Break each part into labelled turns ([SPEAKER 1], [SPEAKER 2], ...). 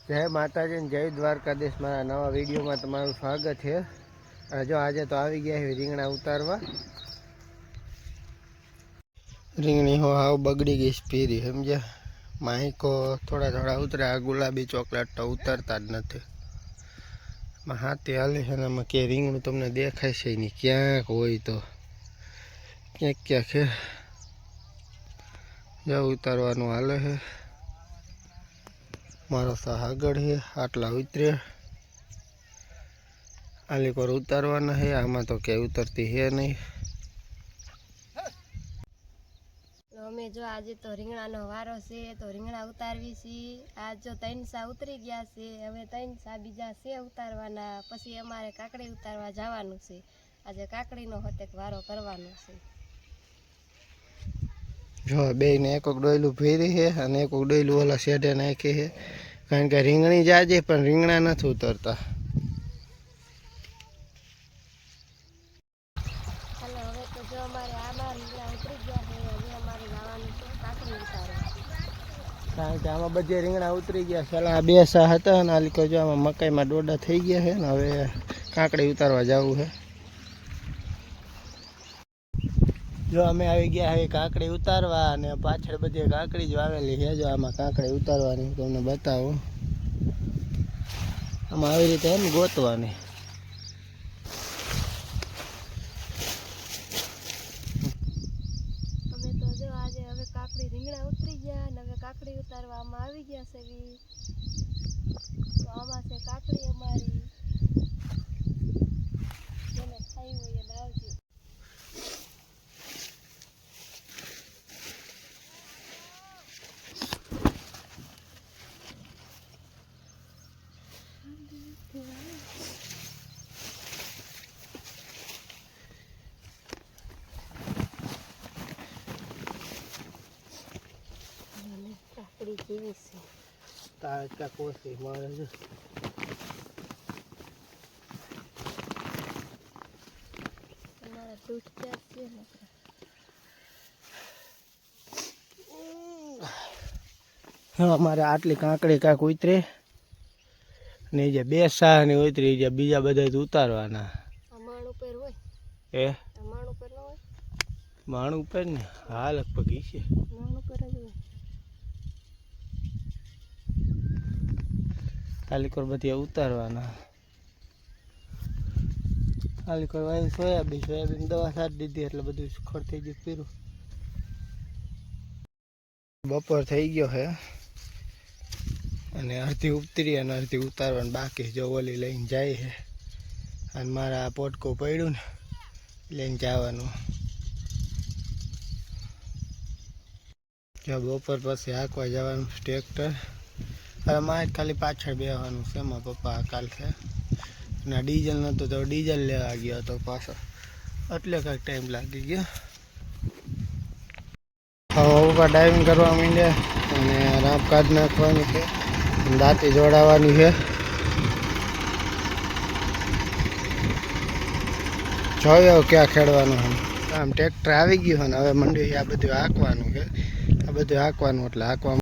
[SPEAKER 1] જય માતાજી ને જય દ્વારકાધીશ। મારા નવા વિડીયોમાં તમારું સ્વાગત છે। જો આજે તો આવી ગયા છે રીંગણા ઉતારવા। રીંગણી હો હાવ બગડી ગઈ સ્પીરી સમજ્યા। માહિકો થોડા થોડા ઉતરે, આ ગુલાબી ચોકલેટ તો ઉતરતા જ નથી। હાથી હાલે છે ને કે રીંગણું તમને દેખાય છે નહીં, ક્યાંક હોય તો ક્યાંક ક્યાંક છે। જો ઉતારવાનું હાલે છે। मारो सागर है आटला उतरे आली को उतारवाना है। आमा तो क्या उतरती है नहीं।
[SPEAKER 2] अमे जो आज तो રીંગણા નો વારો છે તો રીંગણા ઉતારવી છે। आज जो 3 સા ઉતરી ગયા છે, હવે 3 સા બીજા છે ઉતારવાના। પછી અમારે કાકડી ઉતારવા જવાનું છે। આજે કાકડીનો હતેક વારો કરવાનો છે।
[SPEAKER 1] जो बे ने एक डोयलू फेरी है અને એક ડોયલું ઓલા શેઢે નાખી છે, કારણ કે રીંગણી જાજે પણ રીંગણા નથી ઉતરતા।
[SPEAKER 2] એટલે હવે તો જો અમારે આમાં રીંગણા ઉતરી ગયા છે, હવે અમારે જવાનું છે કાકડી ઉતારવા।
[SPEAKER 1] કારણ કે આમાં બધે રીંગણા ઉતરી ગયા છે। આ બે સા હતા અને આ લીકો જો આમાં મકાઈમાં ડોડા થઈ ગયા છે ને હવે કાકડી ઉતારવા જવું છે। जो अमे आई गया है काकड़ी उतारवा ने पाछळ बधी काकड़ी जो आवेली है। जो आमा काकड़ी उतारवानी तमने बतावो। आमा આવી રીતે એમ ગોતવાની।
[SPEAKER 2] અમે તો જો આજે હવે કાકડી રીંગણા ઉતરી ગયા અને હવે કાકડી ઉતારવામાં આવી ગયા છે। તો આમાં છે કાકડી અમારી, જેને ખાઈ હોય એને આવજો। કાકડી કેવી છે
[SPEAKER 1] તારે કા કોસી મારે છે।
[SPEAKER 2] તમારા દૂધ ક્યાં છે ને
[SPEAKER 1] हमारे आटली काकड़ी काक उतरे ने जे बे साह ने उतरी जे बीजा बधा उतारवाना।
[SPEAKER 2] અમાણ ઉપર હોય
[SPEAKER 1] ए
[SPEAKER 2] અમાણ ઉપર ન હોય,
[SPEAKER 1] माण ऊपर ने हाँ लगभग ही छे।
[SPEAKER 2] અમાણ ઉપર જ હોય।
[SPEAKER 1] खाली कर बतिया उतारवाना। खाली कर वाई सोयाबीन दवा साट दीधी એટલે બધું ખોર થઈ ગયું પીરું। બપોર થઈ ગયો છે અને અડધી ઉતરી અને અડધી ઉતારવાનું બાકી। જો ઓલી લઈને જાય છે અને મારા પોટકો પડ્યું ને લઈને જવાનું। જો બપોર પછી હાંકવા જવાનું ટ્રેક્ટર। હવે મારે ખાલી પાછળ બેસવાનું છે। મારા પપ્પા હાકાલ છે અને ડીઝલ નહોતું તો ડીઝલ લેવા ગયો હતો પાછો, એટલે કાંઈક ટાઈમ લાગી ગયો। હવે પપ્પા ડાઇવિંગ કરવા માંડ્યા અને રાપ કાઢ નાખવાની છે, દાંતી જોડાવાની છે। જોયો ક્યાં ખેડવાનું છે। આમ ટ્રેક્ટર આવી ગયું છે ને હવે મંડ્યું આ બધું હાંકવાનું છે। આ બધું હાંકવાનું એટલે હાંકવા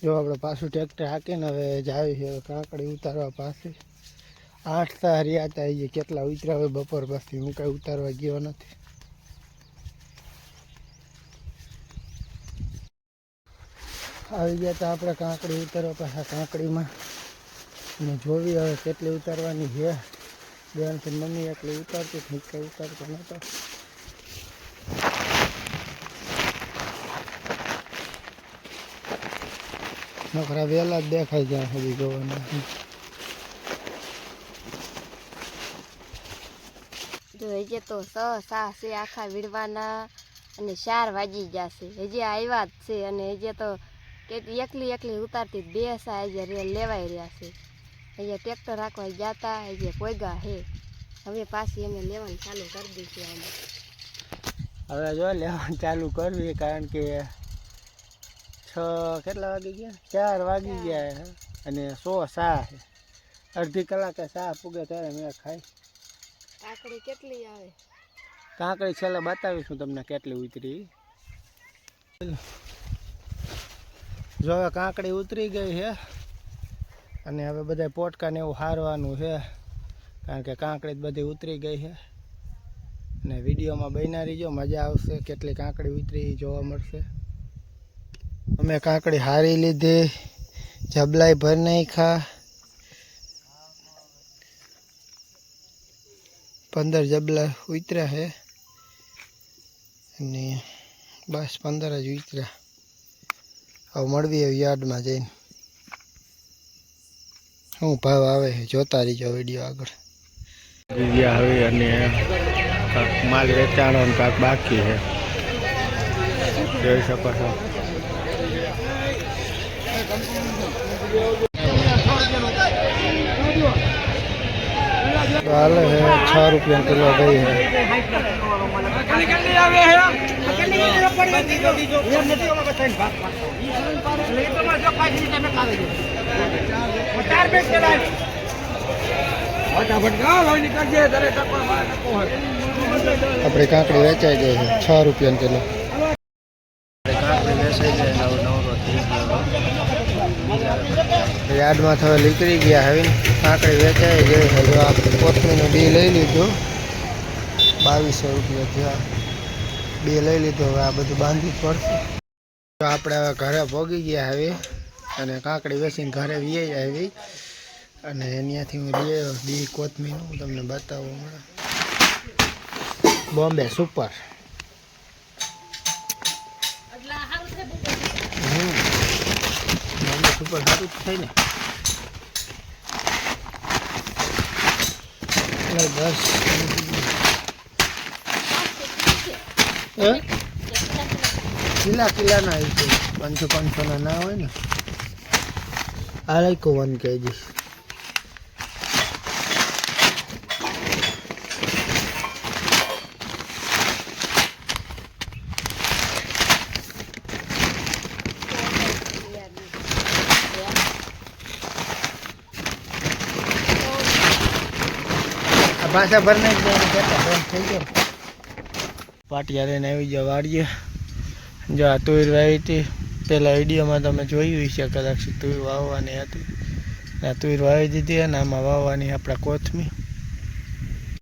[SPEAKER 1] जो આપણે પાછું ટ્રેક્ટર હાંકીને હવે જાય છે કાકડી ઉતારવા પાસે। 8 તા રહ્યા હતા એ કેટલા ઉતર્યા હોય બપોર પછી, હું કાંઈ ઉતારવા ગયો નથી। આવી ગયા હતા આપણે કાકડી ઉતારવા પાછા કાકડીમાં અને જોવી હવે કેટલી ઉતારવાની છે। બેન તો મમ્મી એટલી ઉતારતી, કંઈ ઉતારતો નહોતો। નકરા વહેલા જ દેખાય જ્યાં સુધી જોવાના.
[SPEAKER 2] જો હજી તો 6 છે આખા વીડવાના અને 4 વાગી ગયા છે. હજી આવ્યા જ છે અને હજી તો એકલી ઉતારતી 2 સા હજી લેવાઈ રહ્યા છે. હજી ટ્રેક્ટર રાખવા ગયા હતા, હજી પોયગા હે. હવે પાછી અમે લેવાનું ચાલુ કરી દઈશું. આમાં
[SPEAKER 1] હવે જો લેવાનું ચાલુ કરવી, કારણ કે 6 કેટલા વાગી ગયા? 4 વાગી ગયા અને 100 સા છે. અડધી કલાકે સા પૂગે ત્યારે મેં ખાઈ.
[SPEAKER 2] કાકડી કેટલી આવે?
[SPEAKER 1] કાંકડી છેલ્લે બતાવીશું તમને કેટલી ઉતરી. જો હવે કાંકડી ઉતરી ગઈ છે અને હવે બધા પોટકા ને એવું હારવાનું છે, કારણ કે કાંકડી બધી ઉતરી ગઈ છે. અને વિડીયોમાં બન્યા રહીજો, મજા આવશે. કેટલી કાંકડી ઉતરી જોવા મળશે. અમે કાંકડી હારી લીધી, જબલાઈ ભરી નાખ્યા. 15 જબલા ઉતર્યા છે અને બસ 15 જ ઉતર્યા. હવે મળવી હવે યાર્ડમાં જઈને શું ભાવ આવે છે જોતા રહીજો વિડીયો આગળ. હવે અને માલ વેચાણો કાંક બાકી છે, જોઈ શકો છો. હાલે છે 6 રૂપિયા કિલો ગઈ છે. આપણે કાંકડી વેચાઈ ગઈ છે 6 રૂપિયા કિલો. કાંકડી વેચાઈ જાય નવરો થઈ ગયો. યાર્ડમાં હવે નીકળી ગયા. હવે કાંકડી વેચાઈ ગઈ છે. જો આપણે કોથમીનું બી લઈ લીધું, 2200 રૂપિયા થયા. બી લઈ લીધું. હવે આ બધું બાંધવું પડશે. તો આપણે હવે ઘરે ભોગી ગયા હવે અને કાંકડી વેચીને ઘરે વી આવી અને એનાથી હું લઈ આવ્યો બી કોથમીનું. હું તમને બતાવું હમણાં. બોમ્બે સુપર. બોમ્બે સુપર સારું જ થાય ને. બસ કિલ્લાના આવી છે. 500 ના હોય ને. આ લાઈકો 1 kg. પાછા ભરને થઈ ગયો. પાટિયા લઈને આવી જાવ વાડીએ. જો આ તુર વાવી હતી, પહેલાં વિડીયોમાં તમે જોયું છે કદાચ. તુર વાવવાની હતી, આ તુર વાવી દીધી અને આમાં વાવવાની આપણા કોથમી.